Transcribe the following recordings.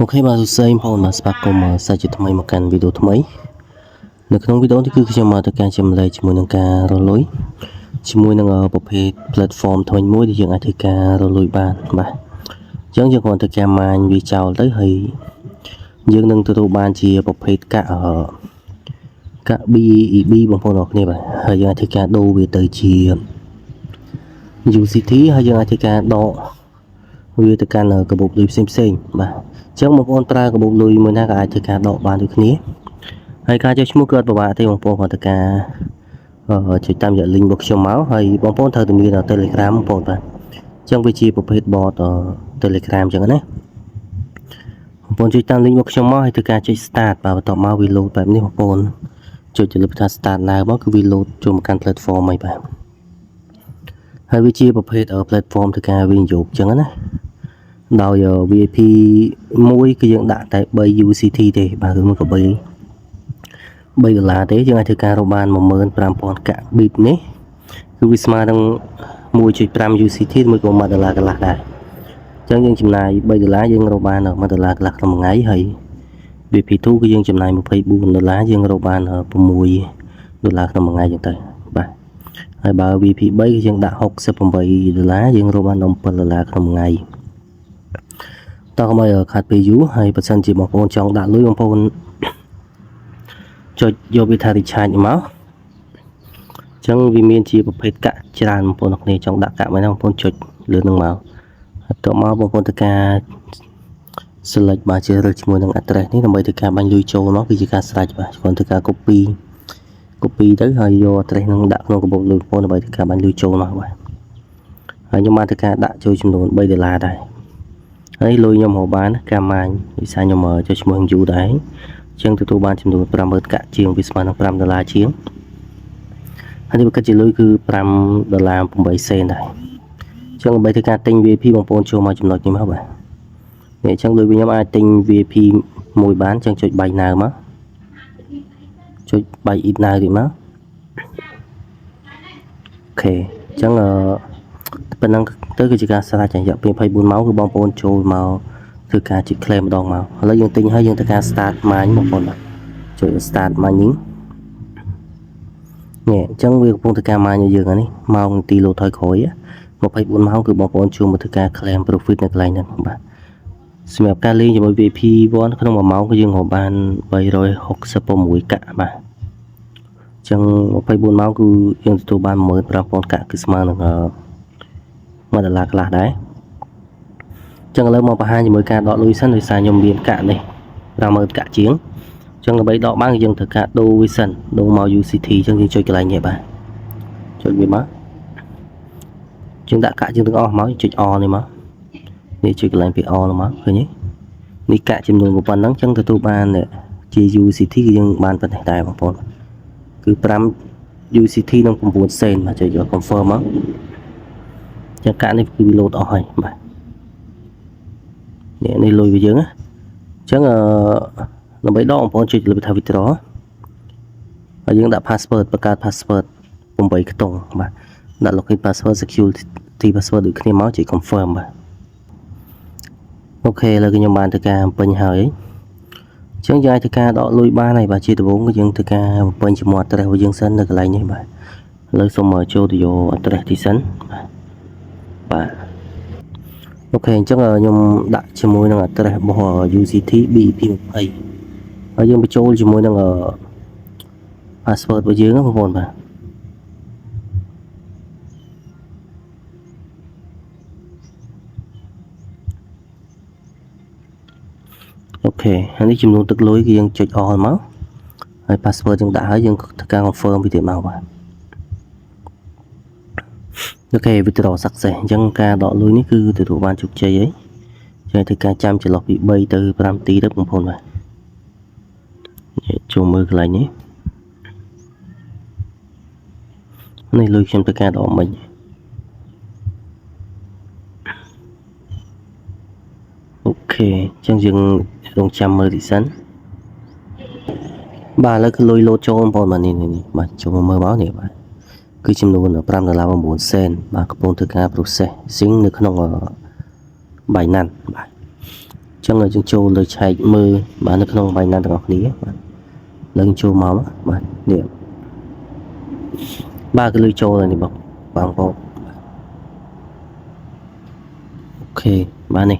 Ok បាទសួស្តីបងប្អូនបាទស្វាគមន៍សាជាថ្មីមកកាន់វីដេអូថ្មីនៅក្នុងវីដេអូនេះគឺខ្ញុំមកទៅការចម្លែកជាមួយនឹងការរលុយជាមួយនឹងប្រភេទ platform ថ្មីមួយដែលយើងអាចធ្វើការរលុយបានបាទអញ្ចឹងយើងគ្រាន់តែការម៉ាញវាចោលទៅហើយយើងនឹងទទួលបានជាប្រភេទកាក់ BEB បងប្អូនអរគ្នាបាទហើយយើងអាចធ្វើការដូរវាទៅជា UCT ហើយយើងអាចធ្វើការដកវាទៅកាន់កាបូបលុយផ្សេងបាទអញ្ចឹងបងប្អូនប្រើកាបូបលុយមួយណាក៏អាចធ្វើការដកបានដូចគ្នាហើយការចុះឈ្មោះគឺអត់ពិបាកទេបងប្អូនគាត់ទៅការចុចតាមរយៈ link របស់ខ្ញុំមកហើយបងប្អូនត្រូវតែមាន Telegram បងប្អូនបាទអញ្ចឹងវាជាប្រភេទ bot Telegram អញ្ចឹងណាបងប្អូនចុចតាម link របស់ខ្ញុំមកហើយធ្វើការចុច start បាទបន្ទាប់មកវា load បែបនេះបងប្អូនចុចទៅលើប៊ូតុន start now មកគឺវា load ចូលមកកាន់ platform ហើយបាទហើយវាជាប្រភេទ platform ធ្វើការវិនិយោគអញ្ចឹងណាដោយ VIP មួយគឺយើងដាក់តែ3 UCT ទេបាទគឺមួយក៏$3ទេយើងអាចធ្វើការរកបាន 15000 កាក់ BIP នេះគឺវាស្មើនឹង 1.5 UCT មួយក៏$1កន្លះដែរអញ្ចឹងយើងចំណាយ$3យើងរកបាន$1កន្លះក្នុងមួយថ្ងៃហើយ VIP2 គឺយើងចំណាយ$24យើងរកបាន$6ក្នុងមួយថ្ងៃអញ្ចឹងទៅបាទហើយបើ VIP3 គឺយើងដាក់$68យើងរកបាន$7ក្នុងមួយថ្ងៃតោះកុំឲ្យខាត់ពេលយូរហើយបើសិនជាបងប្អូនចង់ដាក់លុយបងប្អូនចុចយកវាថា recharge មកអញ្ចឹងវាមានជាប្រភេទកាក់ច្រើនបងប្អូនគ្នាចង់ដាក់កាក់មកណាបងប្អូនចុចលើនឹងមកបន្ទាប់មកបងប្អូនទៅការ select បាទជ្រើសរើសជាមួយនឹង address នេះដើម្បីធ្វើការបាញ់លុយចូលមកគឺជាការស្រេចបាទគ្រាន់តែការ copy ទៅហើយយក address នឹងដាក់ក្នុងកាបូបលុយបងប្អូនដើម្បីធ្វើការបាញ់លុយចូលមកបាទហើយខ្ញុំបានធ្វើការដាក់ចូលចំនួន$3ដែរហើយលុយខ្ញុំរកបានការម៉ាញវិសាខ្ញុំចុះឈ្មោះយូរដែរអញ្ចឹងទទួលបានចំនួន50000កាក់ជាងវាស្មើនឹង$5ជាងហើយបើគិតជាលុយគឺ$5.8សេនដែរអញ្ចឹងដើម្បីធ្វើការទិញ VIP បងប្អូនចូលមកចំណុចនេះមកបាទនេះអញ្ចឹងលុយខ្ញុំអាចទិញ VIP មួយបានអញ្ចឹងចុច buy now មកចុច buy it now ទៀតមកអូខេអញ្ចឹងប៉ុណ្ណឹងទៅគឺជាការស្រាច់រយៈពេល24ម៉ោងគឺបងប្អូនចូលមកធ្វើការជិះ claim ម្ដងមកឥឡូវយើងទិញហើយយើងធ្វើការ start mine បងប្អូនបាទចុច start mining នេះអញ្ចឹងវាកំពុងធ្វើការ mine ឲ្យយើងហ្នឹងនេះម៉ោងនាទីលោតថយក្រោយ24ម៉ោងគឺបងប្អូនចូលមកធ្វើការ claim profit នៅកន្លែងហ្នឹងបាទសម្រាប់ការលេងជាមួយ VIP1 ក្នុង1ម៉ោងគឺយើងរកបាន366កាក់បាទអញ្ចឹង24ម៉ោងគឺយើងទទួលបាន15000កាក់គឺស្មើនឹង$1កន្លះដែរអញ្ចឹងឥឡូវមកបង្ហាញជាមួយការដកលុយសិនដោយសារខ្ញុំមានកាក់នេះ50000កាក់ជាងអញ្ចឹងដើម្បីដកបានយើងត្រូវការដូរវាសិនដូរមក UCT អញ្ចឹងយើងចុចកន្លែងនេះបាទចុចវាមកយើងដាក់កាក់ជាងទាំងអស់មកចុច on នេះមកនេះចុចកន្លែងពី on មកឃើញទេនេះកាក់ចំនួនប៉ុណ្ណឹងអញ្ចឹងទទួលបានជា UCT គឺយើងបានប៉ុណ្ណេះដែរបងប្អូនគឺ5 UCT និង9សេនបាទចុចយក confirm មកចាកាក់នេះគឺ load អស់ហើយបាទនេះលុយរបស់យើងណាអញ្ចឹងដើម្បីដកបងប្អូនចុចលើថា withdraw ហើយយើងដាក់ password បង្កើត password 8ខ្ទង់បាទដាក់ login password security password ដូចគ្នាមកចុច confirm បាទអូខេឥឡូវខ្ញុំបានធ្វើការបំពេញហើយអញ្ចឹងយើងអាចធ្វើការដកលុយបានហើយបាទជាដំបូងយើងធ្វើការបំពេញជាមួយ address របស់យើងសិននៅកន្លែងនេះបាទឥឡូវសូមចូលទៅយក address ទីសិនបាទអូខេអញ្ចឹងខ្ញុំដាក់ជាមួយនឹង address របស់ UCT BIP20 ហើយយើងបញ្ចូលជាមួយនឹង password របស់យើងបងប្អូនបាទអូខេហើយនេះចំនួនទឹកលុយគឺយើងចុច all មកហើយ password យើងដាក់ហើយយើងធ្វើការ confirm វាទៀតមកបាទអូខេ withdraw success អញ្ចឹងការដកលុយនេះគឺទទួលបានជោគជ័យហើយយើងធ្វើការចាំចន្លោះពី3ទៅ5នាទីទៅបងប្អូនបាទចូលមើលកន្លែងនេះលុយខ្ញុំធ្វើការដកមិញអូខេអញ្ចឹងយើងរងចាំមើលទីសិនបាទឥឡូវគឺលុយ load ចូលបងប្អូនបាទនេះបាទចូលមើលមកនេះបាទគឺចំនួន$5.9សេនបាទកំពុងធ្វើការ processing នៅក្នុង Binance បាទអញ្ ចឹងយើងចូលលើឆែកមើលបាទនៅក្នុងបាយណាទាំងអស់គ្នាបាទឡើងចូលមកបាទនេះបាទគឺលើចូលហើយនេះបងប្អូនអូខេបាទនេះ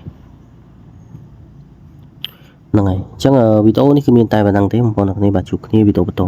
ហ្នឹងហើយអញ្ចឹងវីដេអូនេះគឺមានតែប៉ុណ្្នឹងទេបងប្អូនអ្នកគ្នាបាទជួបគ្នាវីដេអូបន្ត